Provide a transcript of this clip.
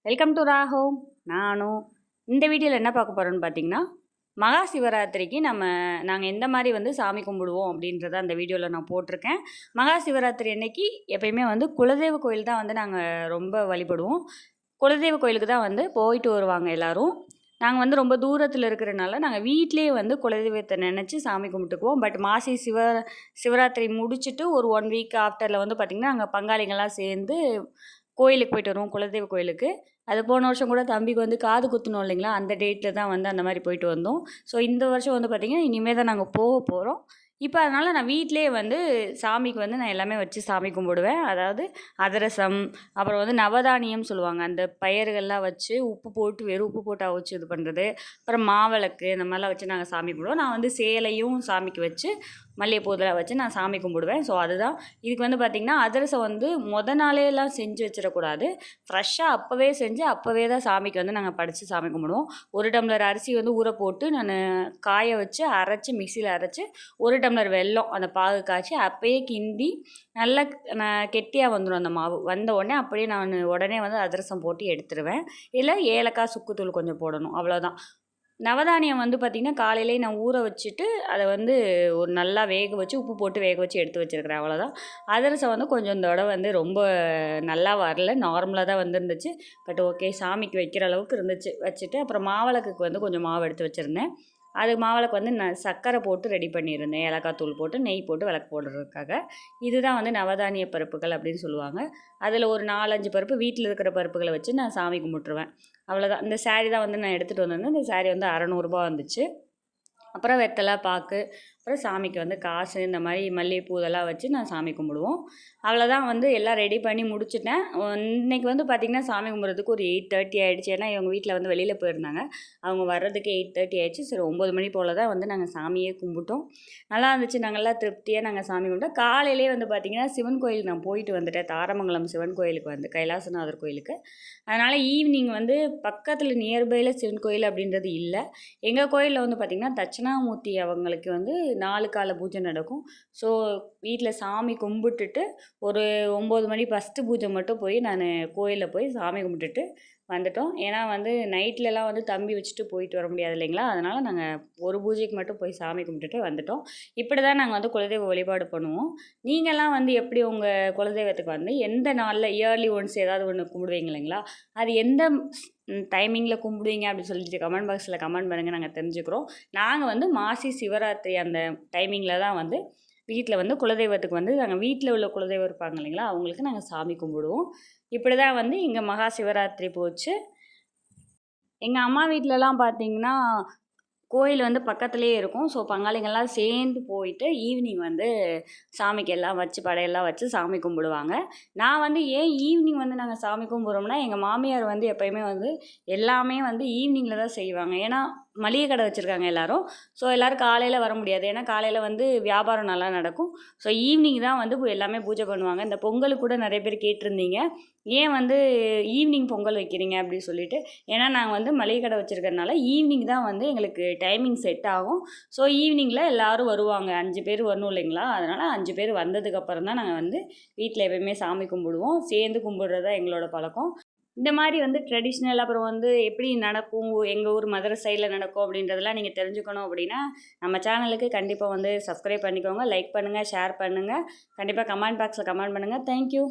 Welcome to ராஹோ. நானும் இந்த வீடியோவில் என்ன பார்க்க போகிறோன்னு பார்த்தீங்கன்னா, மகா சிவராத்திரிக்கு நாங்கள் எந்த மாதிரி வந்து சாமி கும்பிடுவோம் அப்படின்றத அந்த வீடியோவில் நான் போட்டிருக்கேன். மகா சிவராத்திரி அன்னைக்கு எப்பயுமே வந்து குலதெய்வ கோயில் தான் வந்து நாங்கள் ரொம்ப வழிபடுவோம். குலதெய்வ கோயிலுக்கு தான் வந்து போயிட்டு வருவாங்க எல்லோரும். நாங்கள் வந்து ரொம்ப தூரத்தில் இருக்கிறனால நாங்கள் வீட்டிலேயே வந்து குலதெய்வத்தை நினச்சி சாமி கும்பிட்டுக்குவோம். பட் மாசி சிவராத்திரி முடிச்சுட்டு ஒரு 1 வீக் ஆஃப்டரில் வந்து பார்த்திங்கன்னா, நாங்கள் பங்காளிங்கள்லாம் சேர்ந்து கோயிலுக்கு போயிட்டு வருவோம், குலதெய்வ கோயிலுக்கு. அது போன வருஷம் கூட தம்பிக்கு வந்து காது குத்தணும் இல்லைங்களா, அந்த டேட்டில் தான் வந்து அந்த மாதிரி போயிட்டு வந்தோம். ஸோ இந்த வருஷம் வந்து பார்த்திங்கன்னா, இனிமேல் தான் நாங்கள் போக போகிறோம். இப்போ அதனால் நான் வீட்டிலேயே வந்து சாமிக்கு வந்து நான் எல்லாமே வச்சு சாமி கும்பிடுவேன். அதாவது அதிரசம், அப்புறம் வந்து நவதானியம் சொல்லுவாங்க, அந்த பயிர்கள்லாம் வச்சு உப்பு போட்டு வெறும் உப்பு போட்டு அவிச்சு இது பண்ணுறது, அப்புறம் மாவிளக்கு இந்த மாதிரிலாம் வச்சு நாங்கள் சாமி கும்பிடுவோம். நான் வந்து சேலையும் சாமிக்கு வச்சு மல்லிகைப்பூ இதெல்லாம் வச்சு நான் சாமி கும்பிடுவேன். ஸோ அதுதான் இதுக்கு வந்து பார்த்திங்கன்னா, அதிரசம் வந்து நாளேலாம் செஞ்சு வச்சிடக்கூடாது. ஃப்ரெஷ்ஷாக அப்போவே செஞ்சு அப்போவே தான் சாமிக்கு வந்து நாங்கள் படைச்சி சாமி கும்பிடுவோம். 1 டம்ளர் அரிசி வந்து ஊற போட்டு நான் காய வச்சு அரைச்சி மிக்சியில் அரைச்சி 1 டம்ளர் வெல்லம் அந்த பாகு காய்ச்சி அப்போயே கிண்டி நல்லா கெட்டியாக வந்துடும் அந்த மாவு. வந்த உடனே அப்படியே நான் உடனே வந்து அதிரசம் போட்டு எடுத்துருவேன். இல்லை ஏலக்காய் சுக்குத்தூள் கொஞ்சம் போடணும், அவ்வளோதான். நவதானியம் வந்து பார்த்திங்கன்னா, காலையிலேயே நான் ஊற வச்சுட்டு அதை வந்து ஒரு நல்லா வேக வச்சு உப்பு போட்டு வேக வச்சு எடுத்து வச்சுருக்கிறேன், அவ்வளோதான். அதிரசம் வந்து கொஞ்சம் இந்த தடவை வந்து ரொம்ப நல்லா வரல, நார்மலாக தான் வந்துருந்துச்சு. பட் ஓகே, சாமிக்கு வைக்கிற அளவுக்கு இருந்துச்சு. வச்சுட்டு அப்புறம் மாவிளக்குக்கு வந்து கொஞ்சம் மாவு எடுத்து வச்சுருந்தேன். அது மாவிளக்கு வந்து நான் சர்க்கரை போட்டு ரெடி பண்ணியிருந்தேன், ஏலக்காய் தூள் போட்டு நெய் போட்டு விளக்கு போடுறதுக்காக. இதுதான் வந்து நவதானிய பருப்புகள் அப்படின்னு சொல்லுவாங்க. அதில் ஒரு 4, 5 பருப்பு வீட்டில் இருக்கிற பருப்புகளை வச்சு நான் சாமி கும்பிட்டுருவேன், அவ்வளோதான். இந்த சாரீ தான் வந்து நான் எடுத்துகிட்டு வந்திருந்தேன். இந்த சாரீ வந்து 600 வந்துச்சு. அப்புறம் வெத்தலை பாக்கு, அப்புறம் சாமிக்கு வந்து காசு, இந்த மாதிரி மல்லிகைப்பூ இதெல்லாம் வச்சு நான் சாமி கும்பிடுவோம். அவ்வளோதான், வந்து எல்லாம் ரெடி பண்ணி முடிச்சுட்டேன். இன்றைக்கி வந்து பார்த்திங்கன்னா, சாமி கும்பிட்றதுக்கு ஒரு 8:30 ஆகிடுச்சு. ஏன்னா இவங்க வீட்டில் வந்து வெளியில் போயிருந்தாங்க. அவங்க வர்றதுக்கு 8:30 ஆகிடுச்சு. சரி 9 மணி போல் தான் வந்து நாங்கள் சாமியே கும்பிட்டோம். நல்லா இருந்துச்சு. நாங்கள்லாம் திருப்தியாக நாங்கள் சாமி கும்பிட்டோம். காலையிலே வந்து பார்த்திங்கன்னா, சிவன் கோயிலுக்கு நான் போயிட்டு வந்துட்டேன். தாரமங்கலம் சிவன் கோயிலுக்கு வந்து கைலாசநாதர் கோயிலுக்கு. அதனால் ஈவினிங் வந்து பக்கத்தில் நியர்பையில் சிவன் கோயில் அப்படின்றது இல்லை. எங்கள் கோயிலில் வந்து பார்த்திங்கன்னா, தட்சிணாமூர்த்தி அவங்களுக்கு வந்து 4 கால பூஜை நடக்கும். ஸோ வீட்டில் சாமி கும்பிட்டுட்டு ஒரு 9 மணி ஃபஸ்ட்டு பூஜை மட்டும் போய் நான் கோயிலில் போய் சாமி கும்பிட்டுட்டு வந்துட்டோம். ஏன்னா வந்து நைட்லலாம் வந்து தம்பி வச்சுட்டு போயிட்டு வர முடியாது இல்லைங்களா, அதனால் நாங்கள் ஒரு பூஜைக்கு மட்டும் போய் சாமி கும்பிட்டுட்டு வந்துட்டோம். இப்படி தான் நாங்கள் வந்து குலதெய்வ வழிபாடு பண்ணுவோம். நீங்கள்லாம் வந்து எப்படி உங்கள் குலதெய்வத்துக்கு வந்து எந்த நாளில் இயர்லி ஒன்ஸ் ஏதாவது ஒன்று கும்பிடுவீங்க இல்லைங்களா, அது எந்த டைமிங்கில் கும்பிடுவீங்க அப்படின்னு சொல்லிட்டு கமெண்ட் பாக்ஸில் கமெண்ட் பண்ணுங்கள், நாங்கள் தெரிஞ்சுக்கிறோம். நாங்கள் வந்து மாசி சிவராத்திரி அந்த டைமிங்கில் தான் வந்து வீட்டில் வந்து குலதெய்வத்துக்கு வந்து நாங்கள் வீட்டில் உள்ள குலதெய்வம் இருப்பாங்க இல்லைங்களா, அவங்களுக்கு நாங்கள் சாமி கும்பிடுவோம். இப்படி தான் வந்து இங்கே மகா சிவராத்திரி போச்சு. எங்கள் அம்மா வீட்டிலலாம் பார்த்திங்கன்னா, கோயில் வந்து பக்கத்துலேயே இருக்கும். ஸோ பங்காளிங்கள்லாம் சேர்ந்து போயிட்டு ஈவினிங் வந்து சாமிக்கு எல்லாம் வச்சு படையெல்லாம் வச்சு சாமி கும்பிடுவாங்க. நான் வந்து ஏன் ஈவினிங் வந்து நாங்கள் சாமி கும்பிட்றோம்னா, எங்கள் மாமியார் வந்து எப்போயுமே வந்து எல்லாமே வந்து ஈவினிங்கில் தான் செய்வாங்க. ஏன்னா மளிகை கடை வச்சுருக்காங்க எல்லோரும். ஸோ எல்லோரும் காலையில் வர முடியாது. ஏன்னா காலையில் வந்து வியாபாரம் நல்லா நடக்கும். ஸோ ஈவினிங் தான் வந்து எல்லாமே பூஜை பண்ணுவாங்க. இந்த பொங்கலுக்கு கூட நிறைய பேர் கேட்டிருந்தீங்க, ஏன் வந்து ஈவினிங் பொங்கல் வைக்கிறீங்க அப்படின்னு சொல்லிட்டு. ஏன்னா நாங்கள் வந்து மளிகை கடை வச்சுருக்கறனால ஈவினிங் தான் வந்து எங்களுக்கு டைமிங் செட் ஆகும். ஸோ ஈவினிங்கில் எல்லோரும் வருவாங்க, 5 பேர் வரணும் இல்லைங்களா, அதனால் 5 பேர் வந்ததுக்கப்புறம் தான் நாங்கள் வந்து வீட்டில் எப்பயுமே சாமி கும்பிடுவோம். சேர்ந்து கும்பிட்றது தான் எங்களோட பழக்கம். இந்த மாதிரி வந்து ட்ரெடிஷ்னல் அப்புறம் வந்து எப்படி நடக்கும், எங்கள் ஊர் மதுரை சைடில் நடக்கும் அப்படின்றதெல்லாம் நீங்கள் தெரிஞ்சுக்கணும் அப்படின்னா நம்ம சேனலுக்கு கண்டிப்பாக வந்து சப்ஸ்கிரைப் பண்ணிக்கோங்க, லைக் பண்ணுங்கள், ஷேர் பண்ணுங்கள், கண்டிப்பாக கமெண்ட் பாக்ஸில் கமெண்ட் பண்ணுங்கள். தேங்க்யூ.